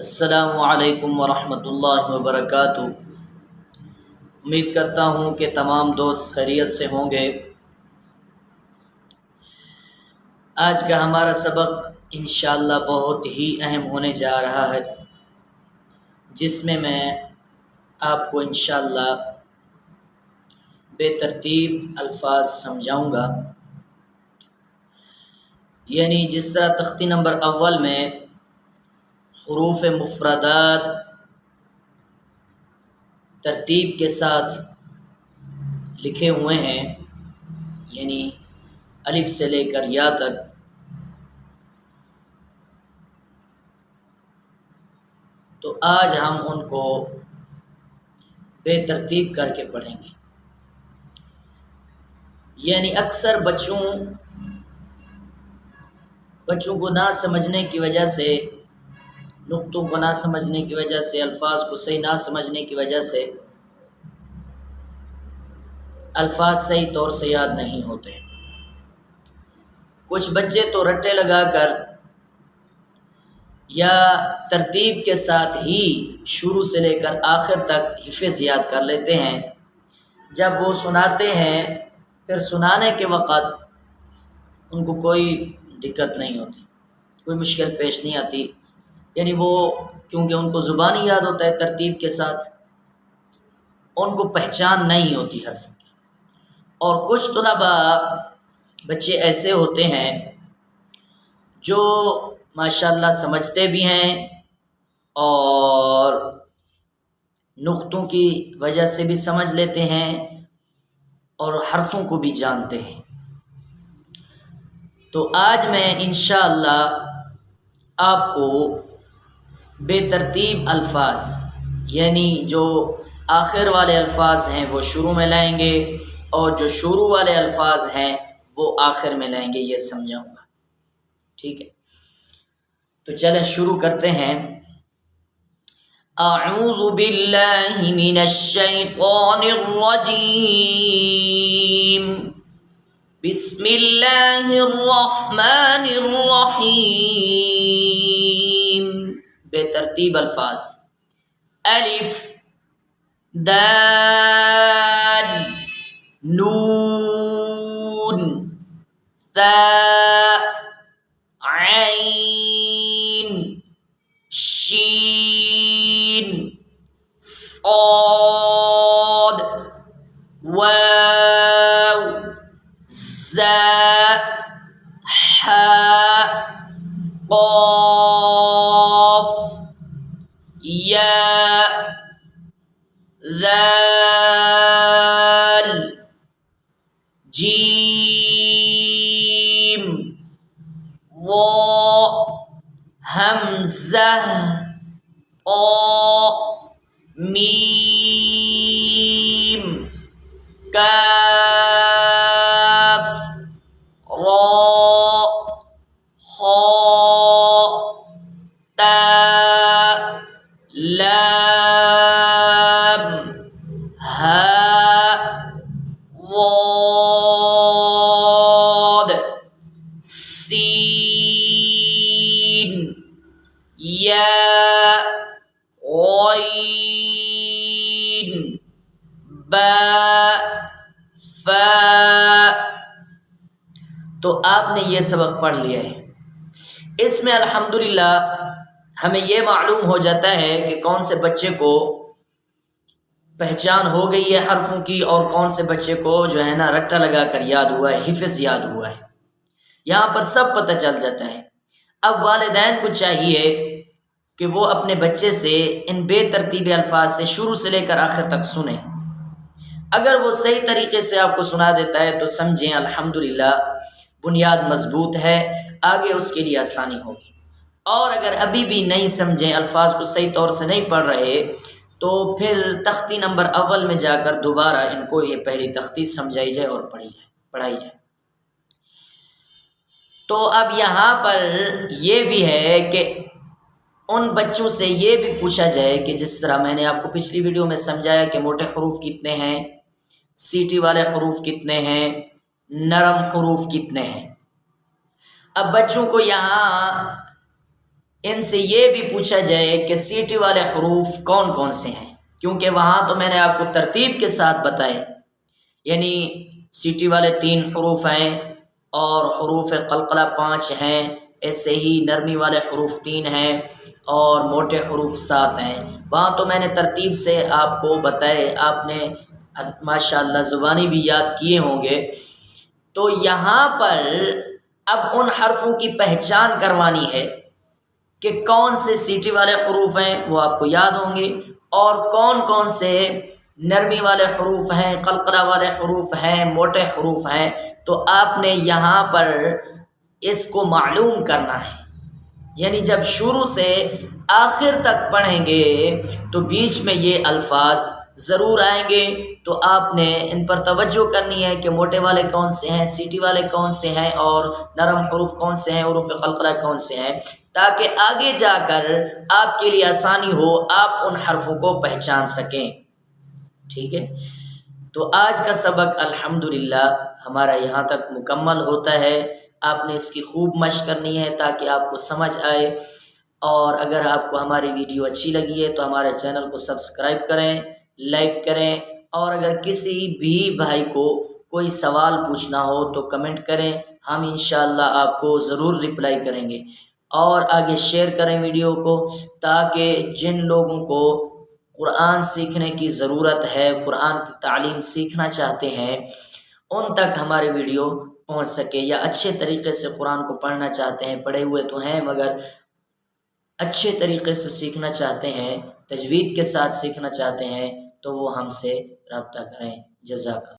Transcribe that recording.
السلام علیکم ورحمۃ اللہ وبرکاتہ۔ امید کرتا ہوں کہ تمام دوست خیریت سے ہوں گے۔ آج کا ہمارا سبق انشاءاللہ بہت ہی اہم ہونے جا رہا ہے، جس میں آپ کو انشاءاللہ بے ترتیب الفاظ سمجھاؤں گا۔ یعنی جس طرح تختی نمبر اول میں حروف مفردات ترتیب کے ساتھ لکھے ہوئے ہیں، یعنی الف سے لے کر یا تک، تو آج ہم ان کو بے ترتیب کر کے پڑھیں گے۔ یعنی اکثر بچوں کو نہ سمجھنے کی وجہ سے، نقطوں کو نہ سمجھنے کی وجہ سے، الفاظ کو صحیح نہ سمجھنے کی وجہ سے الفاظ صحیح طور سے یاد نہیں ہوتے۔ کچھ بچے تو رٹے لگا کر یا ترتیب کے ساتھ ہی شروع سے لے کر آخر تک حفظ یاد کر لیتے ہیں۔ جب وہ سناتے ہیں پھر سنانے کے وقت ان کو کوئی دقت نہیں ہوتی، کوئی مشکل پیش نہیں آتی، یعنی وہ کیونکہ ان کو زبانی یاد ہوتا ہے ترتیب کے ساتھ، ان کو پہچان نہیں ہوتی حرفوں کی۔ اور کچھ طلباء بچے ایسے ہوتے ہیں جو ماشاءاللہ سمجھتے بھی ہیں اور نقطوں کی وجہ سے بھی سمجھ لیتے ہیں اور حرفوں کو بھی جانتے ہیں۔ تو آج میں انشاءاللہ آپ کو بے ترتیب الفاظ، یعنی جو آخر والے الفاظ ہیں وہ شروع میں لائیں گے اور جو شروع والے الفاظ ہیں وہ آخر میں لائیں گے، یہ سمجھاؤں گا، ٹھیک ہے؟ تو چلیں شروع کرتے ہیں۔ اعوذ باللہ من الشیطان الرجیم، بسم اللہ الرحمن الرحیم۔ بے ترتیب الفاظ: الف، دال، نون، ثاء، عین، شین، صاد، واو، زاء، حاء، قاف، یا، ذال، جیم، وا، حمزہ، طا، میم، کاف، را، خاء، تاء، لام، ہاء، ضاد، سین، یا، غین، با، فا۔ تو آپ نے یہ سبق پڑھ لیا ہے۔ اس میں الحمدللہ ہمیں یہ معلوم ہو جاتا ہے کہ کون سے بچے کو پہچان ہو گئی ہے حرفوں کی اور کون سے بچے کو جو ہے نا رٹا لگا کر یاد ہوا ہے، حفظ یاد ہوا ہے، یہاں پر سب پتہ چل جاتا ہے۔ اب والدین کو چاہیے کہ وہ اپنے بچے سے ان بے ترتیب الفاظ سے شروع سے لے کر آخر تک سنیں۔ اگر وہ صحیح طریقے سے آپ کو سنا دیتا ہے تو سمجھیں الحمدللہ بنیاد مضبوط ہے، آگے اس کے لیے آسانی ہوگی۔ اور اگر ابھی بھی نہیں سمجھیں، الفاظ کو صحیح طور سے نہیں پڑھ رہے، تو پھر تختی نمبر اول میں جا کر دوبارہ ان کو یہ پہلی تختی سمجھائی جائے اور پڑھائی جائے۔ تو اب یہاں پر یہ بھی ہے کہ ان بچوں سے یہ بھی پوچھا جائے کہ جس طرح میں نے آپ کو پچھلی ویڈیو میں سمجھایا کہ موٹے حروف کتنے ہیں، سیٹی والے حروف کتنے ہیں، نرم حروف کتنے ہیں۔ اب بچوں کو یہاں ان سے یہ بھی پوچھا جائے کہ سیٹی والے حروف کون کون سے ہیں، کیونکہ وہاں تو میں نے آپ کو ترتیب کے ساتھ بتائے، یعنی سیٹی والے 3 حروف ہیں اور حروف قلقلہ 5 ہیں، ایسے ہی نرمی والے حروف 3 ہیں اور موٹے حروف 7 ہیں۔ وہاں تو میں نے ترتیب سے آپ کو بتائے، آپ نے ماشاءاللہ زبانی بھی یاد کیے ہوں گے۔ تو یہاں پر اب ان حرفوں کی پہچان کروانی ہے کہ کون سے سیٹی والے حروف ہیں، وہ آپ کو یاد ہوں گے، اور کون کون سے نرمی والے حروف ہیں، قلقلہ والے حروف ہیں، موٹے حروف ہیں۔ تو آپ نے یہاں پر اس کو معلوم کرنا ہے، یعنی جب شروع سے آخر تک پڑھیں گے تو بیچ میں یہ الفاظ ضرور آئیں گے، تو آپ نے ان پر توجہ کرنی ہے کہ موٹے والے کون سے ہیں، سیٹی والے کون سے ہیں، اور نرم حروف کون سے ہیں، حروف قلقلہ کون سے ہیں، تاکہ آگے جا کر آپ کے لیے آسانی ہو، آپ ان حرفوں کو پہچان سکیں۔ ٹھیک ہے، تو آج کا سبق الحمدللہ ہمارا یہاں تک مکمل ہوتا ہے۔ آپ نے اس کی خوب مشق کرنی ہے تاکہ آپ کو سمجھ آئے، اور اگر آپ کو ہماری ویڈیو اچھی لگی ہے تو ہمارے چینل کو سبسکرائب کریں، لائک کریں، اور اگر کسی بھی بھائی کو کوئی سوال پوچھنا ہو تو کمنٹ کریں، ہم انشاءاللہ آپ کو ضرور رپلائی کریں گے۔ اور آگے شیئر کریں ویڈیو کو، تاکہ جن لوگوں کو قرآن سیکھنے کی ضرورت ہے، قرآن کی تعلیم سیکھنا چاہتے ہیں، ان تک ہمارے ویڈیو پہنچ سکے، یا اچھے طریقے سے قرآن کو پڑھنا چاہتے ہیں، پڑھے ہوئے تو ہیں مگر اچھے طریقے سے سیکھنا چاہتے ہیں، تجوید کے ساتھ سیکھنا چاہتے ہیں، تو وہ ہم سے رابطہ کریں۔ جزاک اللہ۔